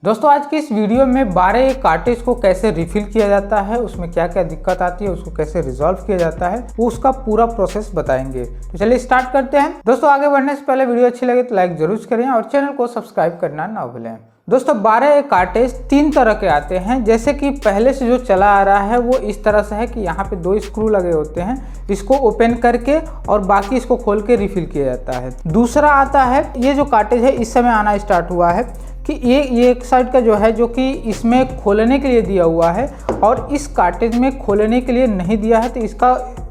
दोस्तों आज की इस वीडियो में 12 कार्टेज को कैसे रिफिल किया जाता है, उसमें क्या क्या दिक्कत आती है, उसको कैसे रिजॉल्व किया जाता है, वो उसका पूरा प्रोसेस बताएंगे। तो चलिए स्टार्ट करते हैं। दोस्तों आगे बढ़ने से पहले वीडियो अच्छी लगे तो लाइक जरूर करें और चैनल को सब्सक्राइब करना ना भूलें। दोस्तों 12 कार्टेज 3 तरह के आते हैं। जैसे कि पहले से जो चला आ रहा है वो इस तरह से है कि यहाँ पे 2 स्क्रू लगे होते हैं, इसको ओपन करके और बाकी इसको खोल के रिफिल किया जाता है। दूसरा आता है, ये जो कार्टेज है इस समय आना स्टार्ट हुआ है कि ये एक साइड का जो है जो कि इसमें खोलने के लिए दिया हुआ है और इस कार्टेज में खोलने के लिए नहीं दिया है, तो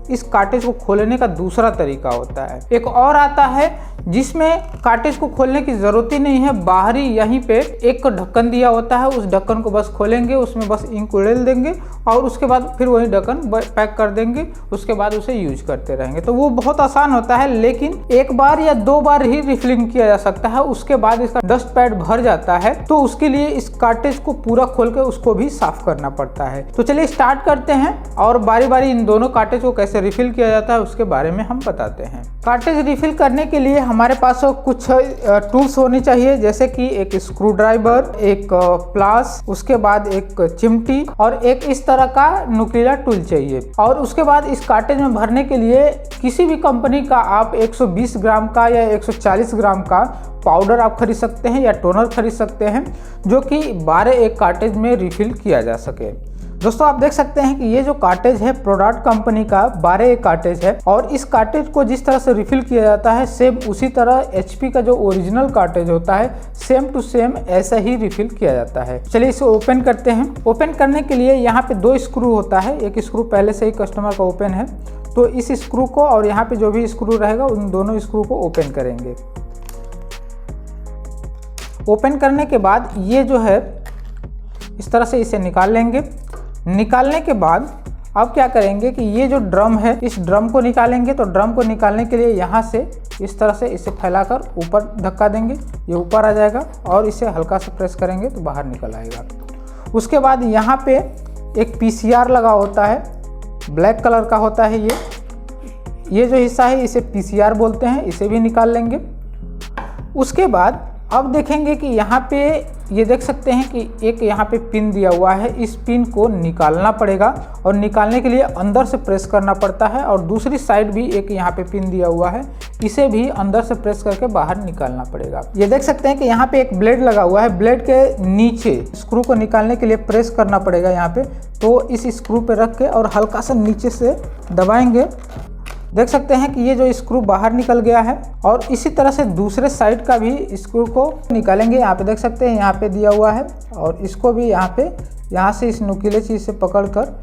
इस कार्टेज को खोलने का दूसरा तरीका होता है। एक और आता है जिसमें कार्टेज को खोलने की ज़रूरत ही नहीं है, बाहरी यहीं पे एक ढक्कन दिया होता है, उस ढक्कन को बस खोलेंगे, उसमें बस इंक उड़ेल देंगे और उसके बाद फिर वही ढक्कन पैक कर देंगे, उसके बाद उसे यूज करते रहेंगे। तो वो बहुत आसान होता है, लेकिन एक बार या 2 बार ही रिफिलिंग किया जा सकता है, उसके बाद इसका डस्ट पैड भर जाता है, तो उसके लिए इस कार्टेज को पूरा खोल के उसको भी साफ करना पड़ता है। तो चलिए स्टार्ट करते हैं और बारी बारी इन दोनों कार्टेज को कैसे रिफिल किया जाता है उसके बारे में हम बताते हैं। कार्टेज रिफिल करने के लिए हमारे पास कुछ टूल्स होने चाहिए, जैसे कि एक स्क्रू ड्राइवर, एक प्लास, उसके बाद एक चिमटी और एक इस तरह का नुकीला टूल चाहिए। और उसके बाद इस कार्टेज में भरने के लिए किसी भी कंपनी का आप 120 ग्राम का या 140 ग्राम का पाउडर आप खरीद सकते हैं या टोनर खरीद सकते हैं, जो कि 12 कार्टेज में रिफिल किया जा सके। दोस्तों आप देख सकते हैं कि ये जो कार्टेज है प्रोडक्ट कंपनी का 12 कार्टेज है और इस कार्टेज को जिस तरह से रिफिल किया जाता है सेम उसी तरह एचपी का जो ओरिजिनल कार्टेज होता है सेम टू सेम ऐसा ही रिफिल किया जाता है। चलिए इसे ओपन करते हैं। ओपन करने के लिए यहाँ पे 2 स्क्रू होता है, एक स्क्रू पहले से ही कस्टमर का ओपन है, तो इस स्क्रू को और यहाँ पे जो भी स्क्रू रहेगा उन दोनों स्क्रू को ओपन करेंगे। ओपन करने के बाद ये जो है इस तरह से इसे निकाल लेंगे। निकालने के बाद अब क्या करेंगे कि ये जो ड्रम है इस ड्रम को निकालेंगे। तो ड्रम को निकालने के लिए यहाँ से इस तरह से इसे फैलाकर ऊपर धक्का देंगे, ये ऊपर आ जाएगा और इसे हल्का से प्रेस करेंगे तो बाहर निकल आएगा। उसके बाद यहाँ पे एक पीसीआर लगा होता है, ब्लैक कलर का होता है ये जो हिस्सा है इसे पीसीआर बोलते हैं, इसे भी निकाल लेंगे। उसके बाद अब देखेंगे कि यहाँ पे ये देख सकते हैं कि एक यहाँ पे पिन दिया हुआ है, इस पिन को निकालना पड़ेगा और निकालने के लिए अंदर से प्रेस करना पड़ता है। और दूसरी साइड भी एक यहाँ पे पिन दिया हुआ है, इसे भी अंदर से प्रेस करके बाहर निकालना पड़ेगा। ये देख सकते हैं कि यहाँ पे एक ब्लेड लगा हुआ है, ब्लेड के नीचे स्क्रू को निकालने के लिए प्रेस करना पड़ेगा यहाँ पे। तो इस स्क्रू पे रख के और हल्का सा नीचे से दबाएंगे, देख सकते हैं कि ये जो स्क्रू बाहर निकल गया है। और इसी तरह से दूसरे साइड का भी स्क्रू को निकालेंगे। यहाँ पे देख सकते हैं यहाँ पे दिया हुआ है और इसको भी यहाँ से इस नुकीले चीज़ से पकड़कर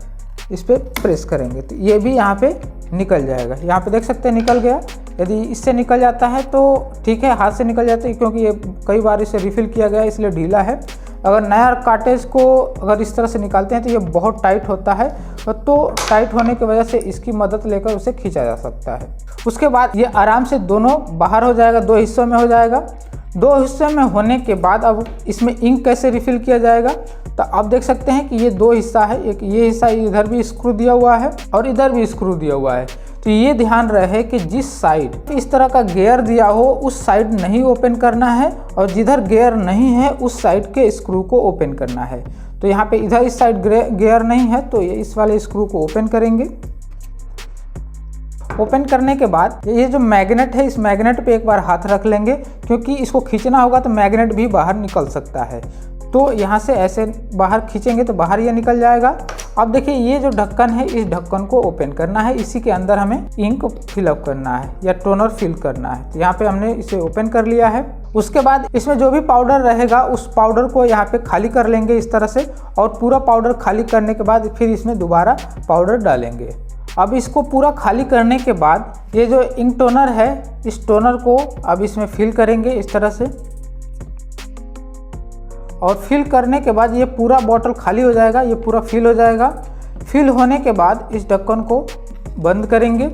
इस पर प्रेस करेंगे तो ये भी यहाँ पे निकल जाएगा। यहाँ पे देख सकते हैं निकल गया। यदि इससे निकल जाता है तो ठीक है, हाथ से निकल जाता है क्योंकि ये कई बार इसे रिफिल किया गया इसलिए ढीला है। अगर नया कार्टेज को अगर इस तरह से निकालते हैं तो ये बहुत टाइट होता है, तो टाइट होने की वजह से इसकी मदद लेकर उसे खींचा जा सकता है। उसके बाद ये आराम से दोनों बाहर हो जाएगा, 2 हिस्सों में हो जाएगा। 2 हिस्सों में होने के बाद अब इसमें इंक कैसे रिफिल किया जाएगा, तो आप देख सकते हैं कि ये 2 हिस्सा है, एक ये हिस्सा इधर भी स्क्रू दिया हुआ है और इधर भी स्क्रू दिया हुआ है। तो ये ध्यान रहे कि जिस साइड इस तरह का गियर दिया हो उस साइड नहीं ओपन करना है और जिधर गियर नहीं है उस साइड के स्क्रू को ओपन करना है। तो यहाँ पे इधर इस साइड गियर नहीं है तो ये इस वाले स्क्रू को ओपन करेंगे। ओपन करने के बाद ये जो मैग्नेट है इस मैग्नेट पे एक बार हाथ रख लेंगे, क्योंकि इसको खींचना होगा तो मैग्नेट भी बाहर निकल सकता है। तो यहाँ से ऐसे बाहर खींचेंगे तो बाहर ये निकल जाएगा। अब देखिए ये जो ढक्कन है इस ढक्कन को ओपन करना है, इसी के अंदर हमें इंक फिलअप करना है या टोनर फिल करना है। तो यहाँ पे हमने इसे ओपन कर लिया है। उसके बाद इसमें जो भी पाउडर रहेगा उस पाउडर को यहाँ पे खाली कर लेंगे इस तरह से, और पूरा पाउडर खाली करने के बाद फिर इसमें दोबारा पाउडर डालेंगे। अब इसको पूरा खाली करने के बाद ये जो इंक टोनर है इस टोनर को अब इसमें फिल करेंगे इस तरह से, और फिल करने के बाद ये पूरा बॉटल खाली हो जाएगा, ये पूरा फिल हो जाएगा। फिल होने के बाद इस ढक्कन को बंद करेंगे।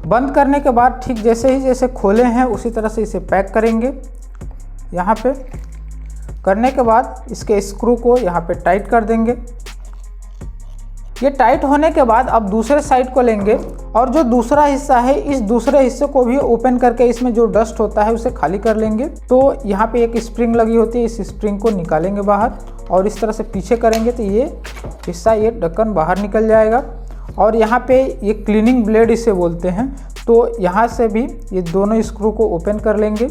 बंद करने के बाद ठीक जैसे खोले हैं उसी तरह से इसे पैक करेंगे। यहाँ पे करने के बाद इसके स्क्रू को यहाँ पे टाइट कर देंगे। ये टाइट होने के बाद अब दूसरे साइड को लेंगे और जो दूसरा हिस्सा है इस दूसरे हिस्से को भी ओपन करके इसमें जो डस्ट होता है उसे खाली कर लेंगे। तो यहाँ पे एक स्प्रिंग लगी होती है, इस स्प्रिंग को निकालेंगे बाहर और इस तरह से पीछे करेंगे तो ये हिस्सा, ये ढक्कन बाहर निकल जाएगा। और यहाँ पे ये क्लीनिंग ब्लेड इसे बोलते हैं, तो यहाँ से भी ये दोनों स्क्रू को ओपन कर लेंगे।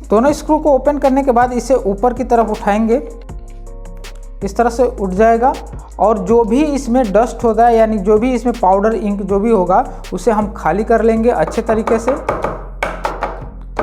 दोनों स्क्रू को ओपन करने के बाद इसे ऊपर की तरफ उठाएंगे, इस तरह से उठ जाएगा और जो भी इसमें डस्ट होता है यानी जो भी इसमें पाउडर इंक जो भी होगा उसे हम खाली कर लेंगे अच्छे तरीके से।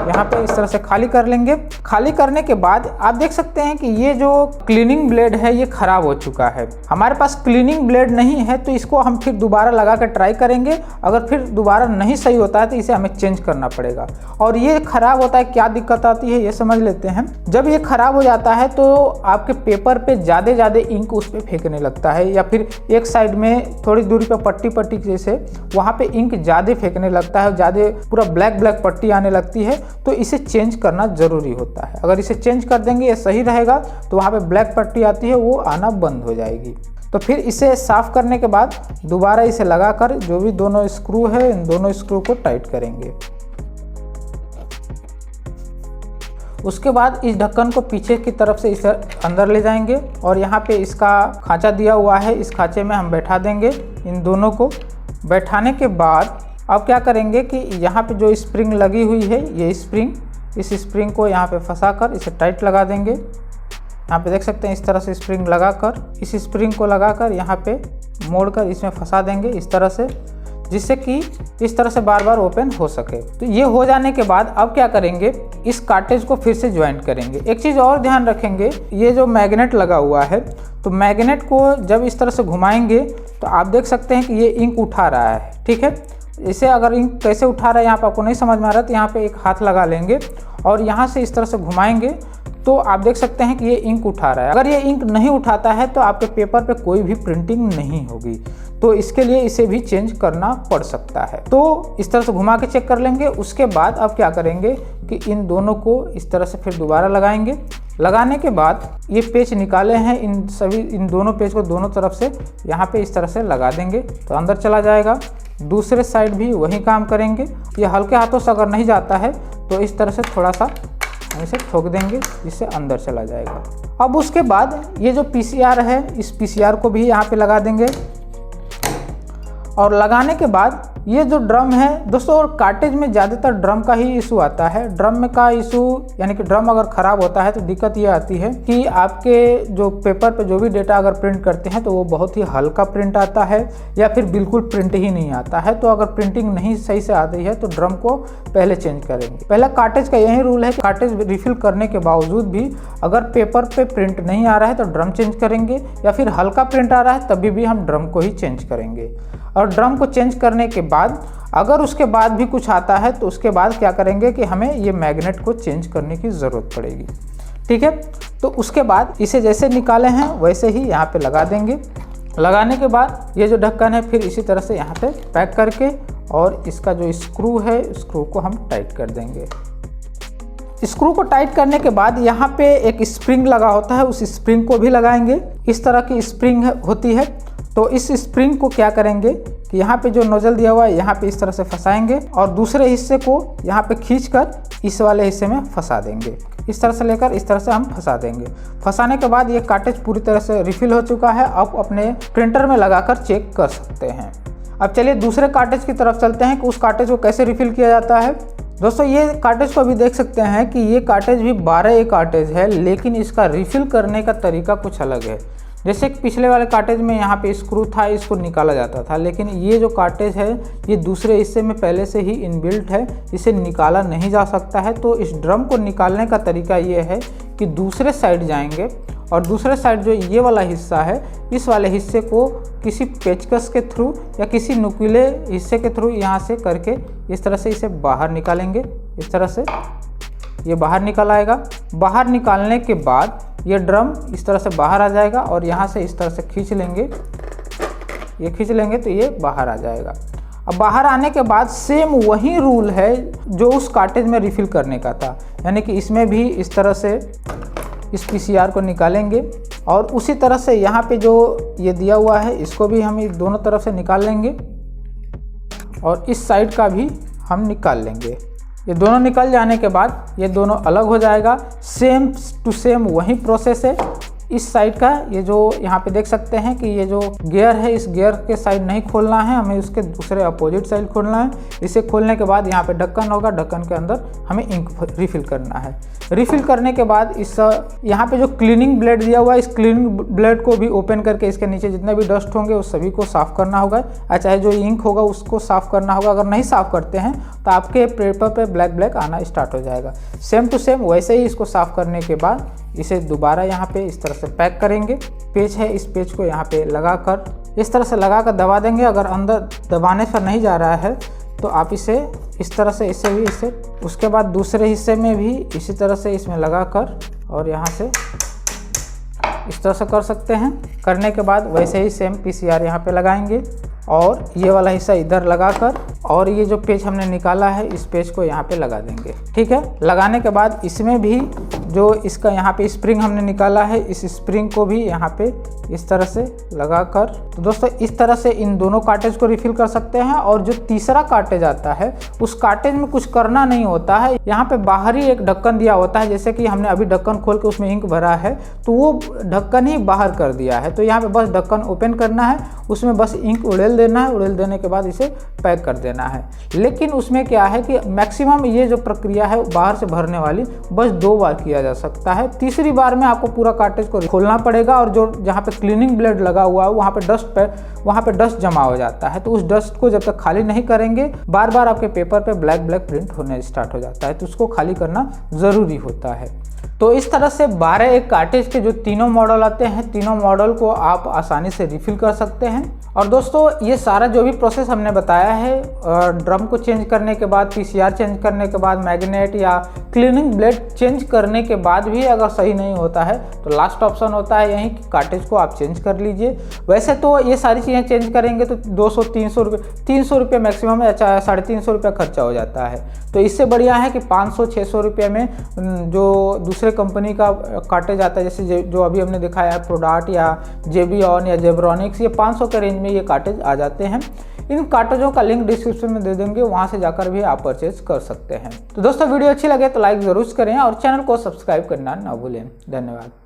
यहाँ पे इस तरह से खाली कर लेंगे। खाली करने के बाद आप देख सकते हैं कि ये जो क्लीनिंग ब्लेड है ये खराब हो चुका है। हमारे पास क्लीनिंग ब्लेड नहीं है तो इसको हम फिर दोबारा लगा कर ट्राई करेंगे। अगर फिर दोबारा नहीं सही होता है तो इसे हमें चेंज करना पड़ेगा। और ये खराब होता है, क्या दिक्कत आती है ये समझ लेते हैं। जब ये खराब हो जाता है तो आपके पेपर पे ज़्यादा इंक उस पर फेंकने लगता है, या फिर एक साइड में थोड़ी दूरी पर पट्टी जैसे वहाँ पे इंक ज़्यादा फेंकने लगता है, ज़्यादा पूरा ब्लैक पट्टी आने लगती है। तो इसे चेंज करना ज़रूरी होता है। अगर इसे चेंज कर देंगे ये सही रहेगा तो वहाँ पे ब्लैक पट्टी आती है वो आना बंद हो जाएगी। तो फिर इसे साफ़ करने के बाद दोबारा इसे लगाकर जो भी दोनों स्क्रू है इन दोनों स्क्रू को टाइट करेंगे। उसके बाद इस ढक्कन को पीछे की तरफ से इसे अंदर ले जाएंगे और यहाँ पे इसका खांचा दिया हुआ है, इस खांचे में हम बैठा देंगे इन दोनों को। बैठाने के बाद अब क्या करेंगे कि यहाँ पे जो स्प्रिंग लगी हुई है ये स्प्रिंग, इस स्प्रिंग को यहाँ पे फंसा कर इसे टाइट लगा देंगे। यहाँ पे देख सकते हैं इस तरह से स्प्रिंग लगाकर, इस स्प्रिंग को लगाकर यहाँ पे मोड़कर इसमें फंसा देंगे इस तरह से, जिससे कि इस तरह से बार बार ओपन हो सके। तो ये हो जाने के बाद अब क्या करेंगे, इस कार्टेज को फिर से ज्वाइंट करेंगे। एक चीज़ और ध्यान रखेंगे, ये जो मैग्नेट लगा हुआ है तो मैग्नेट को जब इस तरह से घुमाएंगे तो आप देख सकते हैं कि ये इंक उठा रहा है, ठीक है। इसे अगर इंक कैसे उठा रहा है यहाँ पे आपको नहीं समझ में आ रहा तो यहाँ पे एक हाथ लगा लेंगे और यहाँ से इस तरह से घुमाएंगे तो आप देख सकते हैं कि ये इंक उठा रहा है। अगर ये इंक नहीं उठाता है तो आपके पेपर पे कोई भी प्रिंटिंग नहीं होगी, तो इसके लिए इसे भी चेंज करना पड़ सकता है। तो इस तरह से घुमा के चेक कर लेंगे। उसके बाद अब क्या करेंगे कि इन दोनों को इस तरह से फिर दोबारा लगाएंगे। लगाने के बाद ये पेच निकाले हैं, इन दोनों पेच को दोनों तरफ से यहाँ पे इस तरह से लगा देंगे तो अंदर चला जाएगा। दूसरे साइड भी वही काम करेंगे। ये हल्के हाथों से अगर नहीं जाता है तो इस तरह से थोड़ा सा हम इसे ठोक देंगे जिससे अंदर चला जाएगा। अब उसके बाद ये जो पीसीआर है इस पीसीआर को भी यहाँ पे लगा देंगे और लगाने के बाद ये जो ड्रम है दोस्तों, और कार्टेज में ज़्यादातर ड्रम का ही इशू आता है। ड्रम में का इशू यानी कि ड्रम अगर ख़राब होता है तो दिक्कत ये आती है कि आपके जो पेपर पे जो भी डेटा अगर प्रिंट करते हैं तो वो बहुत ही हल्का प्रिंट आता है या फिर बिल्कुल प्रिंट ही नहीं आता है। तो अगर प्रिंटिंग नहीं सही से आती है तो ड्रम को पहले चेंज करेंगे। पहला कार्टेज का यही रूल है कि कार्टेज रिफिल करने के बावजूद भी अगर पेपर पे प्रिंट नहीं आ रहा है तो ड्रम चेंज करेंगे, या फिर हल्का प्रिंट आ रहा है तभी भी हम ड्रम को ही चेंज करेंगे। और ड्रम को चेंज करने के बाद अगर उसके बाद भी कुछ आता है तो उसके बाद क्या करेंगे कि हमें ये मैग्नेट को चेंज करने की ज़रूरत पड़ेगी, ठीक है। तो उसके बाद इसे जैसे निकाले हैं वैसे ही यहाँ पे लगा देंगे। लगाने के बाद ये जो ढक्कन है फिर इसी तरह से यहाँ पे पैक करके और इसका जो स्क्रू है स्क्रू को हम टाइट कर देंगे। स्क्रू को टाइट करने के बाद यहाँ पे एक स्प्रिंग लगा होता है, उस स्प्रिंग को भी लगाएंगे। इस तरह की स्प्रिंग होती है। तो इस स्प्रिंग को क्या करेंगे कि यहाँ पे जो नोजल दिया हुआ है यहाँ पे इस तरह से फंसाएंगे और दूसरे हिस्से को यहाँ पे खींचकर इस वाले हिस्से में फंसा देंगे। इस तरह से लेकर इस तरह से हम फंसा देंगे। फंसाने के बाद ये कार्टेज पूरी तरह से रिफिल हो चुका है। अब अपने प्रिंटर में लगाकर चेक कर सकते हैं। अब चलिए दूसरे कार्टेज की तरफ चलते हैं कि उस कार्टेज को कैसे रिफिल किया जाता है। दोस्तों ये कार्टेज को अभी देख सकते हैं कि ये कार्टेज भी 12A कार्टेज है, लेकिन इसका रिफिल करने का तरीका कुछ अलग है। जैसे कि पिछले वाले कार्टेज में यहाँ पे स्क्रू था, इसको निकाला जाता था, लेकिन ये जो कार्टेज है ये दूसरे हिस्से में पहले से ही इनबिल्ट है, इसे निकाला नहीं जा सकता है। तो इस ड्रम को निकालने का तरीका ये है कि दूसरे साइड जाएंगे और दूसरे साइड जो ये वाला हिस्सा है इस वाले हिस्से को किसी पेचकस के थ्रू या किसी नुकीले हिस्से के थ्रू यहाँ से करके इस तरह से इसे बाहर निकालेंगे। इस तरह से ये बाहर निकल आएगा। बाहर निकालने के बाद ये ड्रम इस तरह से बाहर आ जाएगा और यहाँ से इस तरह से खींच लेंगे। ये खींच लेंगे तो ये बाहर आ जाएगा। अब बाहर आने के बाद सेम वही रूल है जो उस कार्टेज में रिफिल करने का था, यानी कि इसमें भी इस तरह से इस PCR को निकालेंगे और उसी तरह से यहाँ पे जो ये दिया हुआ है इसको भी हम दोनों तरफ से निकाल लेंगे और इस साइड का भी हम निकाल लेंगे। ये दोनों निकल जाने के बाद ये दोनों अलग हो जाएगा। सेम टू सेम वही प्रोसेस है। इस साइड का ये जो यहाँ पे देख सकते हैं कि ये जो गियर है, इस गियर के साइड नहीं खोलना है, हमें उसके दूसरे अपोजिट साइड खोलना है। इसे खोलने के बाद यहाँ पे ढक्कन होगा, ढक्कन के अंदर हमें इंक रिफिल करना है। रिफिल करने के बाद इस यहाँ पे जो क्लीनिंग ब्लेड दिया हुआ है, इस क्लीनिंग ब्लेड को भी ओपन करके इसके नीचे जितने भी डस्ट होंगे उस सभी को साफ़ करना होगा, चाहे जो इंक होगा उसको साफ़ करना होगा। अगर नहीं साफ़ करते हैं तो आपके पेपर पे ब्लैक आना स्टार्ट हो जाएगा। सेम टू सेम वैसे ही इसको साफ़ करने के बाद इसे दोबारा यहाँ पे इस तरह से पैक करेंगे। पेच है, इस पेच को यहाँ पे लगाकर इस तरह से लगाकर दबा देंगे। अगर अंदर दबाने पर नहीं जा रहा है तो आप इसे इस तरह से इसे उसके बाद दूसरे हिस्से में भी इसी तरह से इसमें लगाकर और यहाँ से इस तरह से कर सकते हैं। करने के बाद वैसे ही सेम PCR यहाँ पे लगाएंगे और ये वाला हिस्सा इधर लगाकर और ये जो पेच हमने निकाला है इस पेच को यहाँ पे लगा देंगे। ठीक है, लगाने के बाद इसमें भी जो इसका यहाँ पे स्प्रिंग हमने निकाला है, इस स्प्रिंग को भी यहाँ पे इस तरह से लगाकर, तो दोस्तों इस तरह से इन दोनों कार्टेज को रिफिल कर सकते हैं। और जो तीसरा कार्टेज आता है उस कार्टेज में कुछ करना नहीं होता है। यहाँ पे बाहर ही एक ढक्कन दिया होता है, जैसे कि हमने अभी ढक्कन खोल के उसमें इंक भरा है तो वो ढक्कन ही बाहर कर दिया है। तो यहाँ पे बस ढक्कन ओपन करना है, उसमें बस इंक उड़ेल देना है, उड़ेल देने के बाद इसे पैक कर देना है। लेकिन उसमें क्या है कि मैक्सिमम ये जो प्रक्रिया है बाहर से भरने वाली बस 2 बार किया जा सकता है। तीसरी बार में आपको पूरा कार्टेज को खोलना पड़ेगा और जो जहाँ पे क्लीनिंग ब्लेड लगा हुआ है वहाँ पे डस्ट जमा हो जाता है। तो उस डस्ट को जब तक खाली नहीं करेंगे बार बार आपके पेपर पे ब्लैक प्रिंट होने स्टार्ट हो जाता है। तो उसको खाली करना ज़रूरी होता है। तो इस तरह से 12 एक कार्टेज के जो तीनों मॉडल आते हैं, तीनों मॉडल को आप आसानी से रिफिल कर सकते हैं। और दोस्तों ये सारा जो भी प्रोसेस हमने बताया है, ड्रम को चेंज करने के बाद, PCR चेंज करने के बाद, मैग्नेट या क्लीनिंग ब्लेड चेंज करने के बाद भी अगर सही नहीं होता है तो लास्ट ऑप्शन होता है यहीं कि कार्टेज को आप चेंज कर लीजिए। वैसे तो ये सारी चीज़ें चेंज करेंगे तो 200-300 रुपये मैक्सिमम या 350 रुपये खर्चा हो जाता है। तो इससे बढ़िया है कि 500-600 रुपये में जो दूसरे कंपनी का कार्टेज आता है, जैसे जो अभी हमने दिखाया है प्रोडाट या जेबियन या जेब्रॉनिक्स, ये 500 के रेंज में ये कार्टेज आ जाते हैं। इन कार्टेजों का लिंक डिस्क्रिप्शन में दे देंगे, वहां से जाकर भी आप परचेज कर सकते हैं। तो दोस्तों वीडियो अच्छी लगे तो लाइक जरूर करें और चैनल को सब्सक्राइब करना ना भूलें। धन्यवाद।